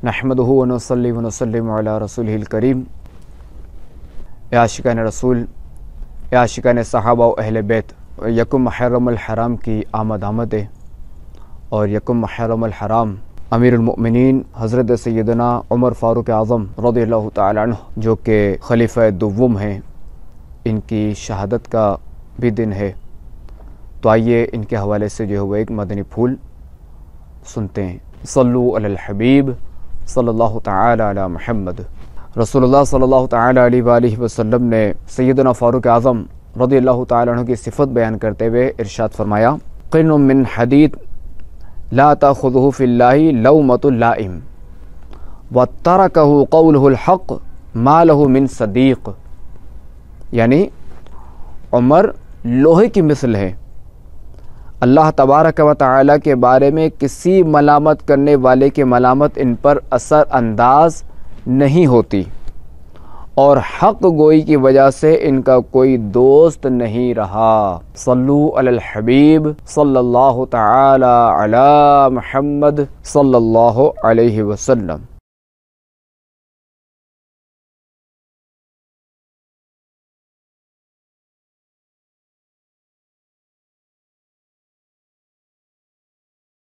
نحمدہ ونصلی ونسلم علی رسولہ الکریم۔ اے عاشقان رسول، اے عاشقان صحابہ و اہل بیت، یکم محرم الحرام کی آمد ہے، اور یکم محرم الحرام امیر المؤمنین حضرت سیدنا عمر فاروق اعظم رضی اللہ تعالی عنہ جو کہ خلیفہ دوم ہیں، ان کی شہادت کا بھی دن ہے۔ تو آئیے ان کے حوالے سے جو ہے وہ ایک مدنی پھول سنتے ہیں۔ صلو علی الحبیب صلی اللہ تعالی علی محمد۔ رسول اللہ صلی اللہ تعالی علیہ وآلہ وسلم نے سیدنا فاروق اعظم رضی اللہ تعالی عنہ کی صفت بیان کرتے ہوئے ارشاد فرمایا، قن من حدید لا تأخذہ فی اللہ لومۃ اللائم وترکہ قولہ الحق ما لہ من صدیق۔ یعنی عمر لوہے کی مثل ہے، اللہ تبارک و تعالی کے بارے میں کسی ملامت کرنے والے کی ملامت ان پر اثر انداز نہیں ہوتی، اور حق گوئی کی وجہ سے ان کا کوئی دوست نہیں رہا۔ صلو علی الحبیب صلی اللہ تعالی علی محمد صلی اللہ علیہ وسلم۔